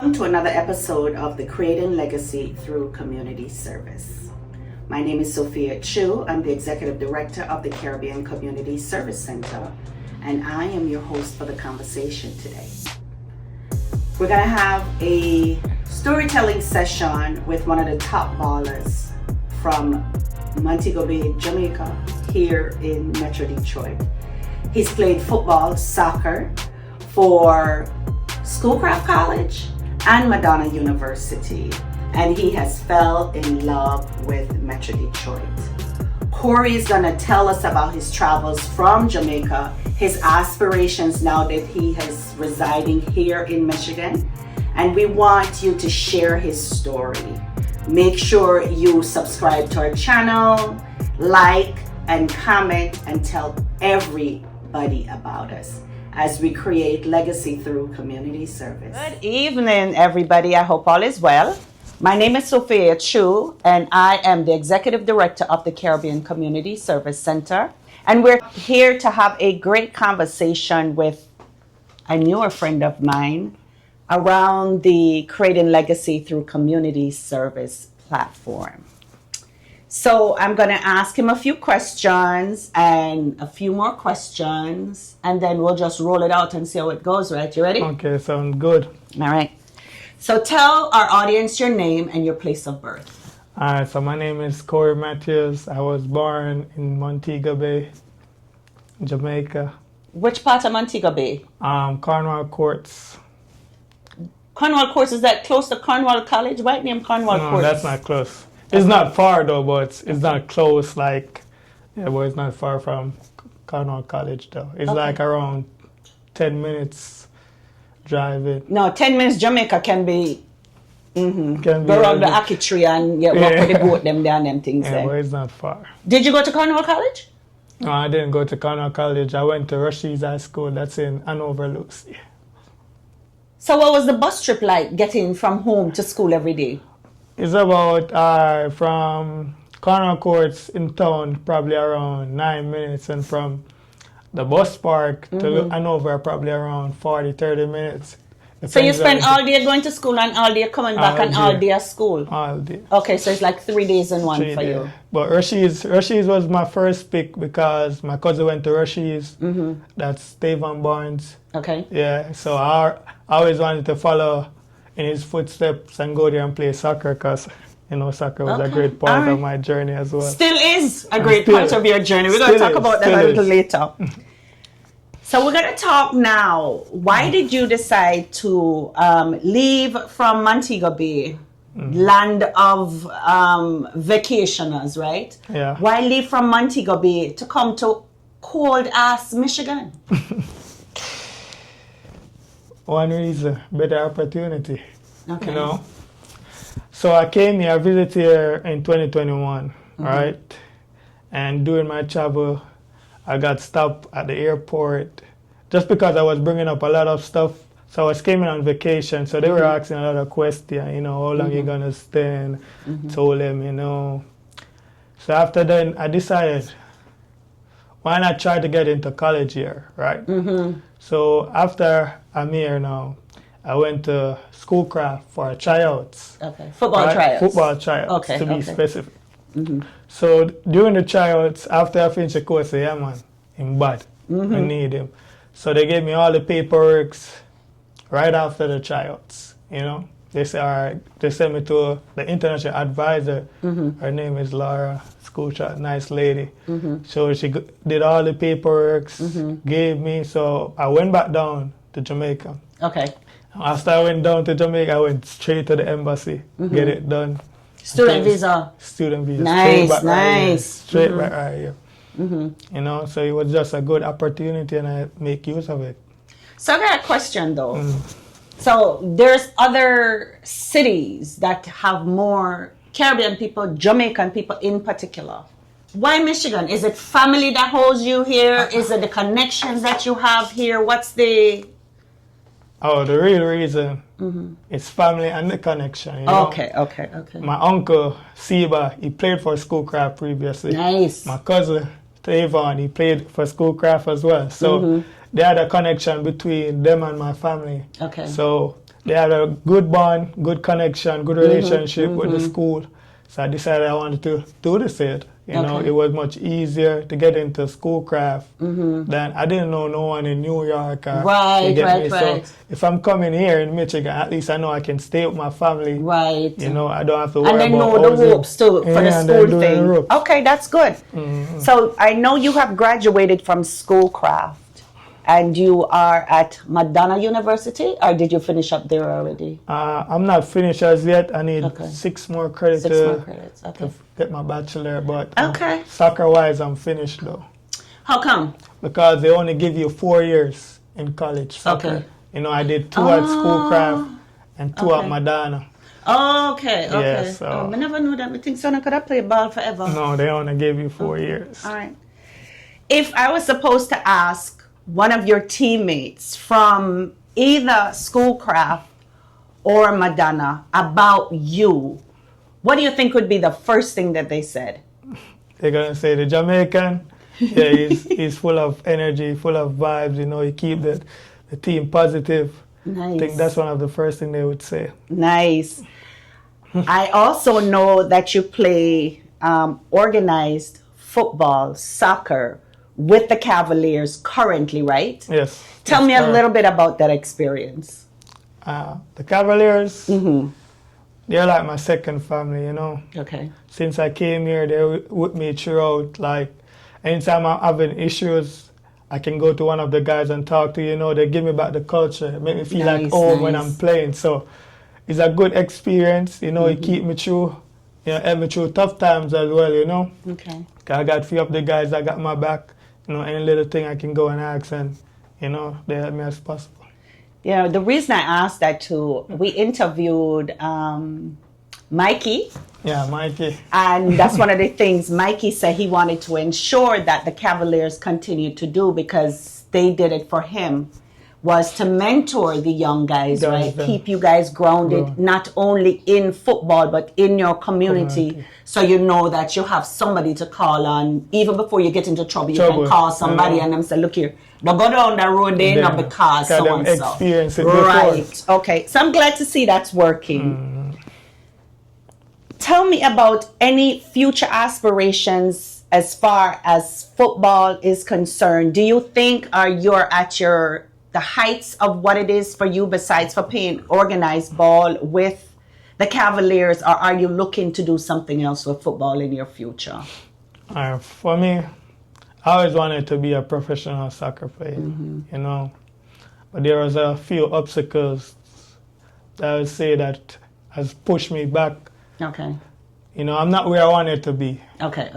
Welcome to another episode of the Creating Legacy Through Community Service. My name is sophia.l.chue. I'm the Executive Director of the Caribbean Community Service Center, and I am your host for the conversation today. We're going to have a storytelling session with one of the top ballers from Montego Bay, Jamaica, here in Metro Detroit. He's played football, soccer for Schoolcraft College and Madonna University, and he has fell in love with Metro Detroit. Corey is going to tell us about his travels from Jamaica, his aspirations now that he is residing here in Michigan, and we want you to share his story. Make sure you subscribe to our channel, like and comment, and tell everybody about us as we create legacy through community service. Good evening, everybody. I hope all is well. My name is sophia.l.chue, and I am the Executive Director of the Caribbean Community Service Center. And we're here to have a great conversation with a newer friend of mine around the Creating Legacy Through Community Service platform. So I'm going to ask him a few questions and a few more questions, and then we'll just roll it out and see how it goes, right? You ready? Okay, sounds good. All right. So tell our audience your name and your place of birth. All right, so my name is Corey Matthews. I was born in Montego Bay, Jamaica. Which part of Montego Bay? Cornwall Courts. Cornwall Courts, is that close to Cornwall College? Why name Cornwall No, Courts? that's not close. It's not far though, but it's not close but it's not far from Cornwall College though. It's like around 10 minutes driving. No, 10 minutes Jamaica can be... Can be go around the Aki tree and walk with the goat them there and them things yeah, there. but it's not far. Did you go to Cornwall College? No, I didn't go to Cornwall College. I went to Rushies High School. That's in Hanover, Lucy. So what was the bus trip like getting from home to school every day? It's about from Cornwall Courts in town, probably around 9 minutes, and from the bus park to Hanover, probably around 40-30 minutes. So you spend all day going to school and all day coming back and all day at school? All day. Okay, so it's like 3 days in one 3 for days. you. But Rushies was my first pick because my cousin went to Rushies. That's Stephen Barnes. Okay. Yeah, so I always wanted to follow in his footsteps and go there and play soccer because, soccer was a great part of my journey as well. Still is a great part of your journey. We're going to talk about that a little later. So we're going to talk now. Why did you decide to leave from Montego Bay, land of vacationers, right? Yeah. Why leave from Montego Bay to come to cold-ass Michigan? One reason, better opportunity. Okay. So I came here, I visited here in 2021, right? And during my travel, I got stopped at the airport just because I was bringing up a lot of stuff. So I was coming on vacation, so they were asking a lot of questions, how long you gonna stay? Told them, So after then, I decided, why not try to get into college here, right? So after I'm here now, I went to Schoolcraft for tryouts. Okay. Football tryouts. Football tryouts, to be specific. So during the tryouts, after I finished the course, I said, yeah, man, I'm bad. I need him. So they gave me all the paperwork right after the tryouts, They said, all right, they sent me to the international advisor. Her name is Laura Schoolcraft, nice lady. So she did all the paperwork, gave me, so I went back down to Jamaica. Okay. After I went down to Jamaica, I went straight to the embassy, get it done. Student visa. Student visa. Nice. Straight back right here. So it was just a good opportunity and I make use of it. So I got a question though. So there's other cities that have more Caribbean people, Jamaican people in particular. Why Michigan? Is it family that holds you here? Is it the connections that you have here? What's the... Oh, the real reason is family and the connection. Okay. My uncle, Seba, he played for Schoolcraft previously. Nice. My cousin, Trayvon, he played for Schoolcraft as well. So they had a connection between them and my family. Okay. So they had a good bond, good connection, good relationship with the school. So I decided I wanted to do this it. You know, it was much easier to get into schoolcraft than I didn't know no one in New York. Right. So if I'm coming here in Michigan, at least I know I can stay with my family. Right. You know, I don't have to worry about and they know the ropes too for the school thing. Okay, that's good. So I know you have graduated from Schoolcraft. And you are at Madonna University, or did you finish up there already? I'm not finished as yet. I need 6 more credits, to get my bachelor. But okay. Soccer-wise, I'm finished though. How come? Because they only give you 4 years in college soccer. Okay. You know, I did 2 at Schoolcraft and 2 at Madonna. Okay. Yeah, so I never knew that. I think Sona could have played ball forever. No, they only gave you 4 years. All right. If I was supposed to ask one of your teammates from either Schoolcraft or Madonna about you, what do you think would be the first thing that they said? They're gonna say the Jamaican. Yeah, he's full of energy, full of vibes. You know, he keep the team positive. Nice. I think that's one of the first thing they would say. Nice. I also know that you play organized football, soccer, with the Cavaliers currently, right? Yes. Tell me a little bit about that experience. The Cavaliers, they're like my second family, you know. Okay. Since I came here, they're with me throughout. Like, anytime I'm having issues, I can go to one of the guys and talk to, you know, they give me back the culture, make me feel like home when I'm playing. So it's a good experience, you know, it keep me through, you know, help me through tough times as well, you know. Okay. I got a few of the guys that got my back. You know, any little thing I can go and ask, and you know, they help me as possible. You know, the reason I asked that too, we interviewed Mikey. Yeah, Mikey. And that's one of the things Mikey said he wanted to ensure that the Cavaliers continued to do, because they did it for him, was to mentor the young guys, right? Keep you guys grounded, not only in football, but in your community. So you know that you have somebody to call on. Even before you get into trouble, you can call somebody and them say, look here, don't go down that road there, not because so-and-so. Experience it right. Before. Okay. So I'm glad to see that's working. Tell me about any future aspirations as far as football is concerned. Do you think you're at the heights of what it is for you, besides for playing organized ball with the Cavaliers, or are you looking to do something else with football in your future? For me, I always wanted to be a professional soccer player, you know. But there was a few obstacles that I would say that has pushed me back. Okay. You know, I'm not where I wanted to be. Okay.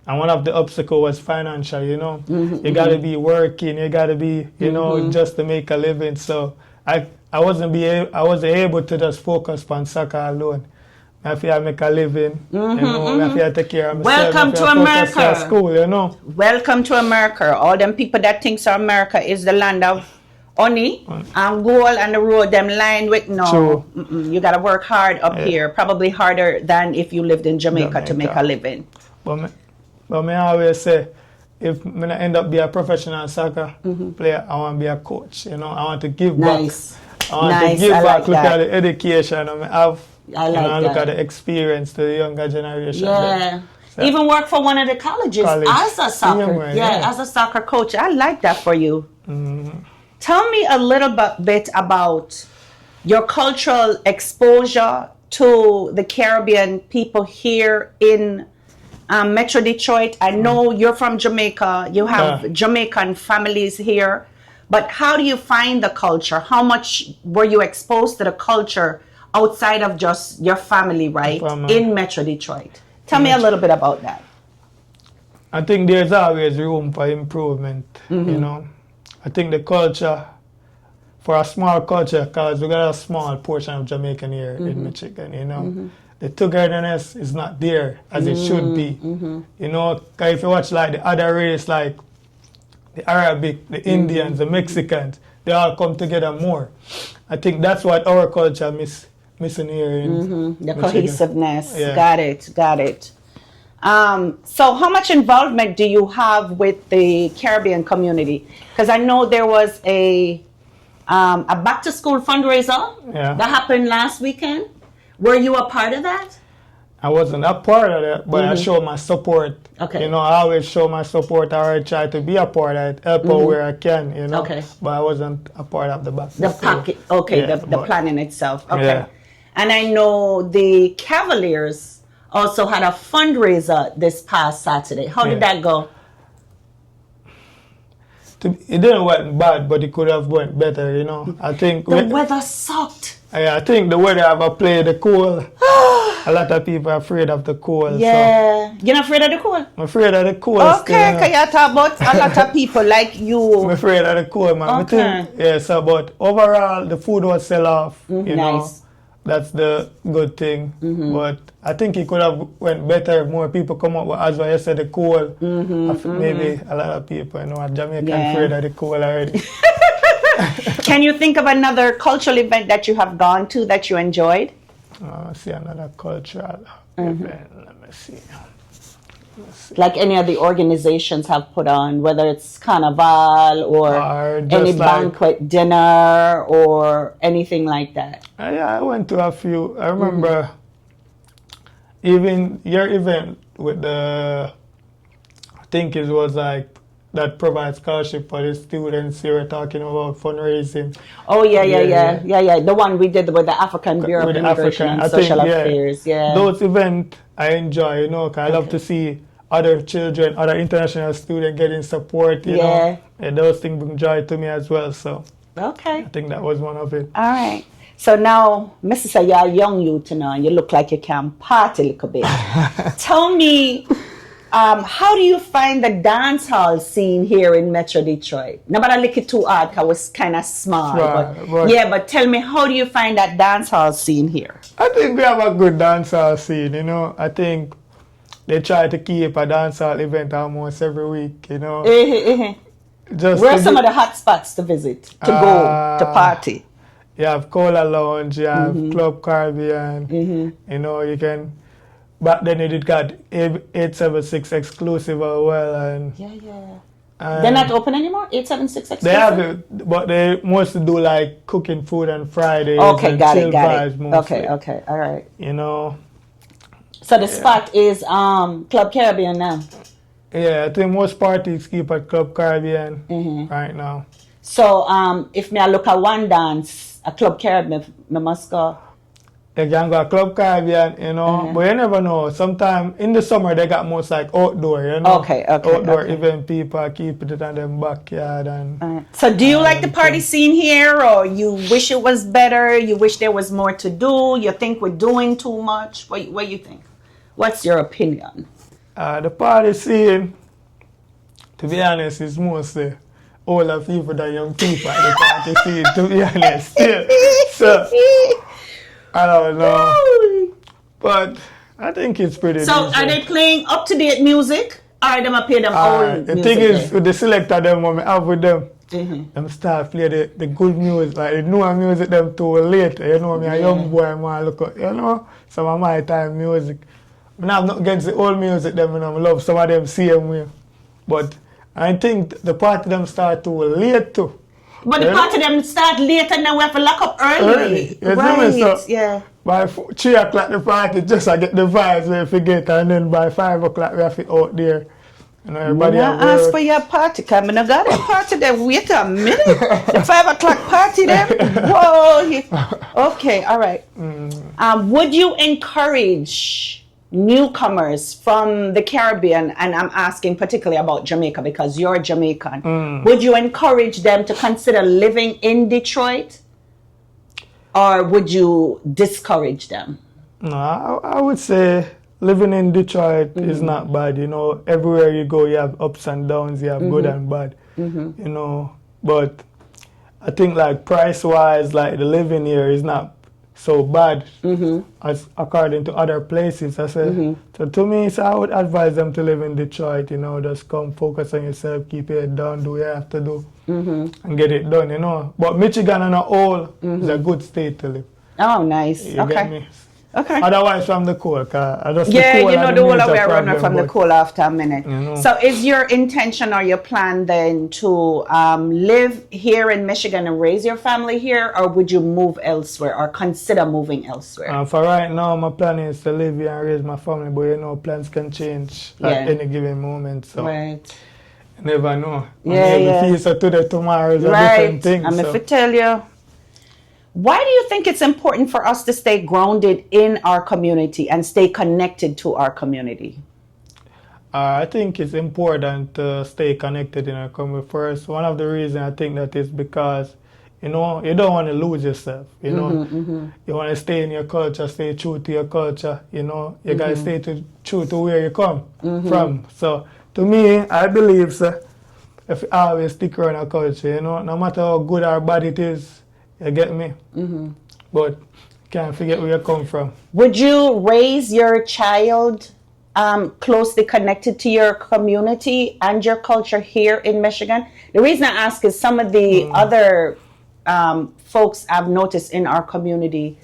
And one of the obstacles was financial, you know. You got to be working, you got to be, you know, just to make a living. So I wasn't able to just focus on soccer alone. I have to make a living, you know, I have to take care of myself. Welcome to America. School, you know. Welcome to America. All them people that think so America is the land of honey and gold, and the road them lined with you got to work hard up here, probably harder than if you lived in Jamaica to make a living. But I always say, if I end up being a professional soccer player, I want to be a coach. You know, I want to give back. I want to give back. Look at the education I have. Look at the experience to the younger generation. Yeah. So, even work for one of the colleges as a soccer. As a soccer coach. I like that for you. Tell me a little bit about your cultural exposure to the Caribbean people here in Metro Detroit. I know you're from Jamaica. You have Jamaican families here. But how do you find the culture? How much were you exposed to the culture outside of just your family, right, in Metro Detroit? Tell me a little bit about that. I think there's always room for improvement, you know. I think the culture, for a small culture, because we got a small portion of Jamaican here in Michigan, you know. The togetherness is not there as it should be. You know, because if you watch like the other race, like the Arabic, the Indians, the Mexicans, they all come together more. I think that's what our culture missing here in the cohesiveness. Got it. So how much involvement do you have with the Caribbean community? Because I know there was a a back to school fundraiser. Yeah. That happened last weekend. Were you a part of that? I wasn't a part of it, but I show my support. Okay. You know, I always show my support. I always try to be a part of it, help out where I can, you know. Okay. But I wasn't a part of the back. The packet. Okay, Yeah, the planning itself. Okay. Yeah. And I know the Cavaliers also had a fundraiser this past Saturday. How did that go? It didn't went bad, but it could have went better, you know. I think The weather sucked. I think the weather have a play the cold. A lot of people are afraid of the cold. Yeah. You're not afraid of the cold? I'm afraid of the cold. Okay, can you talk about a lot of people like you? I'm afraid of the cold, man. Okay. I think, yeah, so, but overall, the food was sell off, you know. Nice. That's the good thing. But I think it could have went better if more people come up. But as I said, the cold, maybe a lot of people, you know, Jamaican afraid of the cold already. Can you think of another cultural event that you have gone to that you enjoyed? Let's see, another cultural event. Let me see. Like any of the organizations have put on, whether it's carnival or any banquet dinner or anything like that? Yeah, I went to a few. I remember even your event with the, I think it was like, that provides scholarship for the students. You were talking about fundraising. Oh, yeah. The one we did with the African Bureau of Immigration and Social Affairs. Yeah. Those events I enjoy, you know, 'cause I love to see other children, other international students getting support, you know. And those things bring joy to me as well. So I think that was one of it. All right. So now, Mrs. Say you're a young youth now, and you look like you can party a little bit. Tell me, how do you find the dance hall scene here in Metro Detroit? Nobody lick it too hard because it's kind of small. But tell me, how do you find that dance hall scene here? I think we have a good dance hall scene, you know. I think they try to keep a dance hall event almost every week, you know. Where are some of the hot spots to visit, to go, to party? You have Cola Lounge, you have Club Caribbean, you know, you can... Back then it got 876 exclusive as well, and they're not open anymore. 876 exclusive. They have it, but they mostly do like cooking food on Fridays. Okay, and got chill it. vibes mostly. Okay, all right. You know. So the spot is Club Caribbean now. Yeah, I think most parties keep at Club Caribbean right now. So if I look at one dance, a Club Caribbean, I must go. You can go to Club Caribbean, you know, but you never know. Sometimes in the summer they got most like outdoor, you know. Outdoor event people keep it in their backyard and. So do you like the party scene here, or you wish it was better? You wish there was more to do? You think we're doing too much? What do you think? What's your opinion? The party scene, to be honest, is mostly older people than young people at the party scene, to be honest. So, I don't know. But I think it's pretty decent. Are they playing up-to-date music? Or are they playing them old the music? thing is, with the selector them when I have with them, them start play the good music, like the new music them too late. You know, me a young boy, I want to look at, you know, some of my time music. I have nothing against the old music them, you know, I love some of them same way. But I think the party them start too late too. But the party them start late and then we have to lock up early. So by 3 o'clock the party just I get the vibes we forget, and then by 5 o'clock we have it out there. You know, everybody ask for your party, come and I got a party then wait a minute. The 5 o'clock party then? Whoa. Okay, all right. Would you encourage newcomers from the Caribbean, and I'm asking particularly about Jamaica because you're Jamaican, would you encourage them to consider living in Detroit, or would you discourage them? No, I would say living in Detroit is not bad. You know, everywhere you go you have ups and downs, you have good and bad, you know, but I think like price wise, like the living here is not so bad as according to other places. I said, so to me, so I would advise them to live in Detroit, you know, just come focus on yourself, keep your head down, do what you have to do, and get it done, you know. But Michigan on a whole is a good state to live. Oh, nice. You get me? Okay. Otherwise, from the cold. The whole way running from the cold after a minute. So is your intention or your plan then to live here in Michigan and raise your family here, or would you move elsewhere or consider moving elsewhere? For right now, my plan is to live here and raise my family, but plans can change at any given moment. So right. You never know. Yeah. So today, tomorrow is a different thing. I'm if I tell you. Why do you think it's important for us to stay grounded in our community and stay connected to our community? I think it's important to stay connected in our community. First, one of the reasons I think that is because, you don't want to lose yourself. You want to stay in your culture, stay true to your culture. You got to stay true to where you come from. So, to me, I believe, if you always stick around our culture, no matter how good or bad it is, you get me? But can't forget where you come from. Would you raise your child closely connected to your community and your culture here in Michigan? The reason I ask is some of the other folks I've noticed in our community,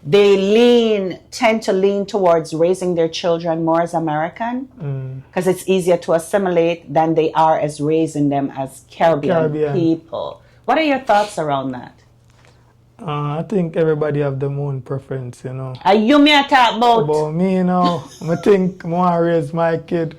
they tend to lean towards raising their children more as American because it's easier to assimilate than they are as raising them as Caribbean people. What are your thoughts around that? I think everybody have their own preference, Are you me talk about? About me, I think I want to raise my kid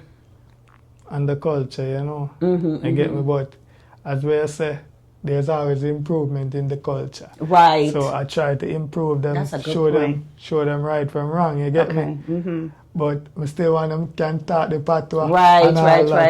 and the culture, I get me, but as we say, there's always improvement in the culture. Right. So I try to improve them, That's a good point. show them right from wrong, you get me? But we still want them can talk the patois. Right.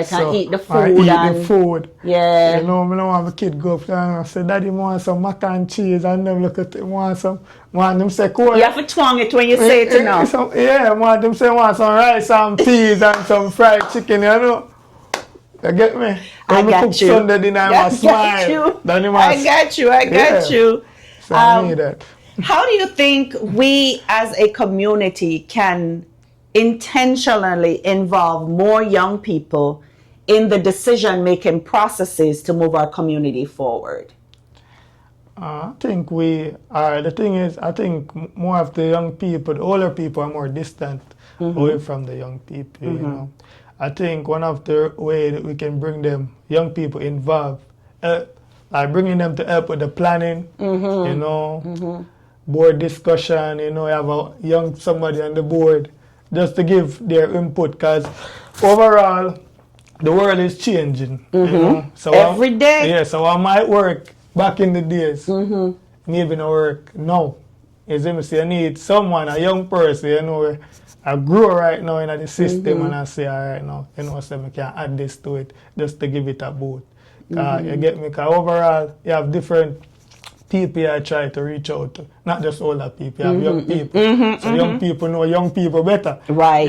So and eat the food. The food. Yeah. I don't want my kid go up there and say, Daddy, want some mac and cheese, and them look at it, want them say, cool. You have to twang it when you say it, want them say, want some rice and peas and some fried chicken, You get me? I got you. Sunday dinner, I smile. I got you. So I need that. How do you think we as a community can intentionally involve more young people in the decision-making processes to move our community forward? I think the thing is, I think more of the young people, the older people are more distant away from the young people, I think one of the ways that we can bring them, young people involved, like bringing them to help with the planning, board discussion, have somebody on the board just to give their input, because overall, the world is changing, So every day? Yeah, so I might work back in the days, maybe not work now. As you see, I need someone, a young person, I grow right now in the system and I say, all right now, so I can add this to it just to give it a boost. You get me? Because overall, you have different people I try to reach out to. Not just older people, you have young people. So young people know young people better. Right.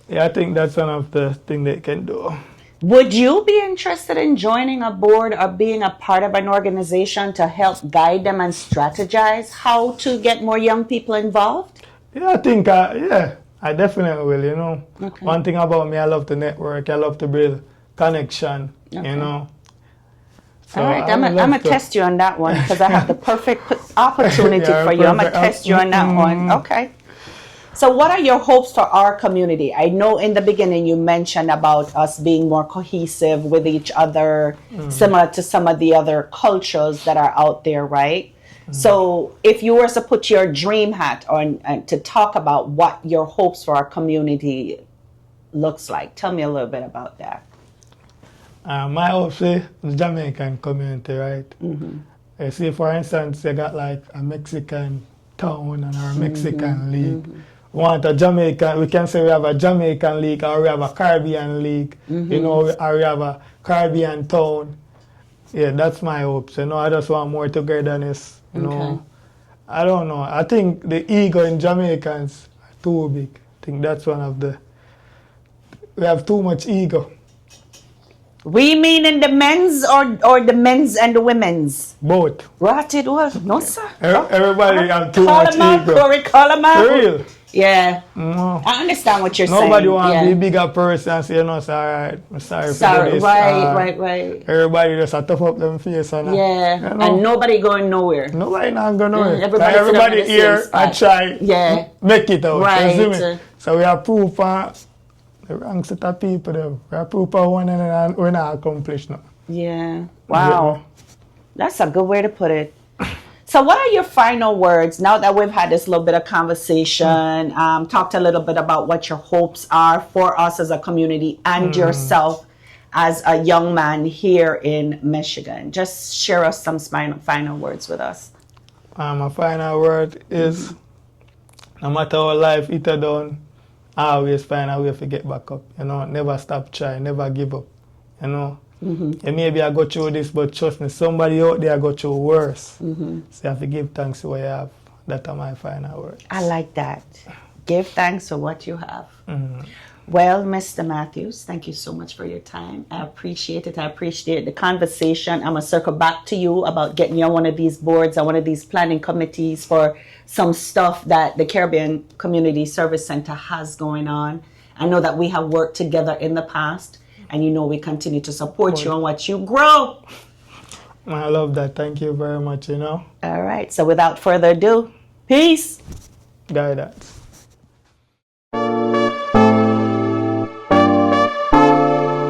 Yeah, I think that's one of the things they can do. Would you be interested in joining a board or being a part of an organization to help guide them and strategize how to get more young people involved? Yeah, I think, I definitely will, Okay. One thing about me, I love to network. I love to build connection, So all right, I'm going to test you on that one because I have the perfect opportunity for you. I'm going to test you on that one. Okay. So what are your hopes for our community? I know in the beginning you mentioned about us being more cohesive with each other, similar to some of the other cultures that are out there, right? So if you were to put your dream hat on and to talk about what your hopes for our community looks like, tell me a little bit about that. My hopes is the Jamaican community, right? You see, for instance, you got like a Mexican town and our Mexican league. We want a Jamaican, we can say we have a Jamaican league or we have a Caribbean league, or we have a Caribbean town. Yeah, that's my hopes. I just want more togetherness. I don't know. I think the ego in Jamaicans are too big. I think that's one of we have too much ego. We mean in the men's or the men's and the women's? Both. Rotted what? No, sir. Everybody have too much ego. Call them out. For real. Yeah. No. I understand what you're saying. Nobody want to be a bigger person and say, you know, it's all right. I'm sorry for this. Right. Everybody just a tough up them face. And yeah. You know? And nobody going nowhere. Nobody not going nowhere. Everybody here and try make it out. Right. You see me? So we have proof of the wrong set of people. Them. We have proof of one and we're not accomplished now. Yeah. Wow. That's a good way to put it. So what are your final words now that we've had this little bit of conversation, talked a little bit about what your hopes are for us as a community and yourself as a young man here in Michigan? Just share us some final words with us. My final word is, no matter how life hit you down, I always find a way to get back up. You know, never stop trying, never give up. You know. And maybe I go through this, but trust me, somebody out there go through worse. So you have to give thanks for what you have. That are my final words. I like that. Give thanks for what you have. Well, Mr. Matthews, thank you so much for your time. I appreciate it. I appreciate the conversation. I'm going to circle back to you about getting you on one of these boards or one of these planning committees for some stuff that the Caribbean Community Service Center has going on. I know that we have worked together in the past. And you know we continue to support you on what you grow. I love that. Thank you very much, you know. All right. So without further ado, peace. Guidance.